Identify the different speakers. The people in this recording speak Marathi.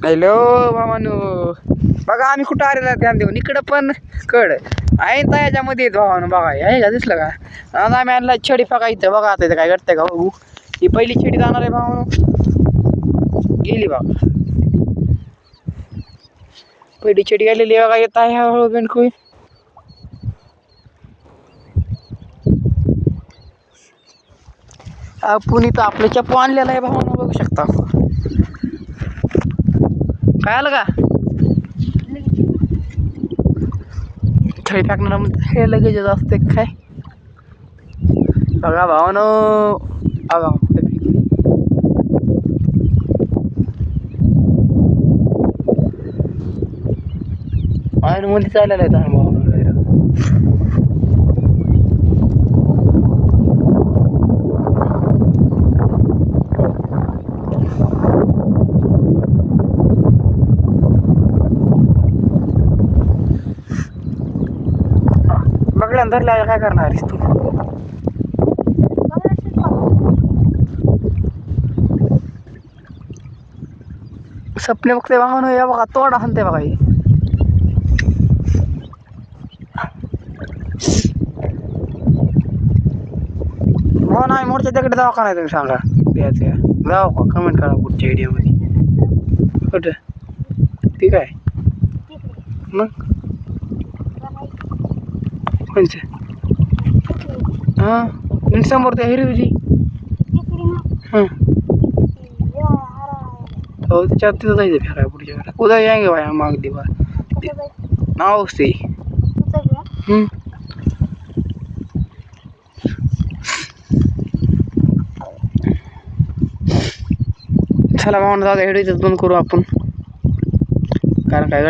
Speaker 1: हॅलो भावानो, बघा आम्ही कुठं आलेला ध्यान देऊन इकडं पण कड आहे तर याच्यामध्ये भावानो. बघा आहे का, दिसलं का? आता आम्ही आणला छडी बघा इथं. बघा आता इथं काय करते का बघू. ही पहिली छडी जाणार आहे भावानो, गेली बघा. पहिली छडी गेलेली बघा. येत आहे हळूहळू बेंडकुई. आपण इथं आपलं चप्पू आणलेला आहे भावानो, बघू शकता. काय आलं का छडी टाकणार म्हणते हे लगेच असते काय. बघा भावानो, बघा आणि मध्ये चाललेला आहे भावानो. बघल्या धरल्या काय करणार आहेस तू? सपने बघते भावानो. या बघा तोडा हाणते बघा ही. हो नाही मोठच्या तिकडे जाऊ का नाही तुम्ही सांगा. द्यायचं जाऊ का, कमेंट करा पुढच्या व्हिडिओमध्ये. कुठं ठीक आहे मग कोणचं? हां समोर त्या हिरवीची. हां हो त्याच्यात तिथं जायचं फिरायला पुढच्या वेळेला. उद्या यांगे बाया माग दिवा नाव असते. चला भावना, जाऊ द्या, बंद करू आपण कारण काय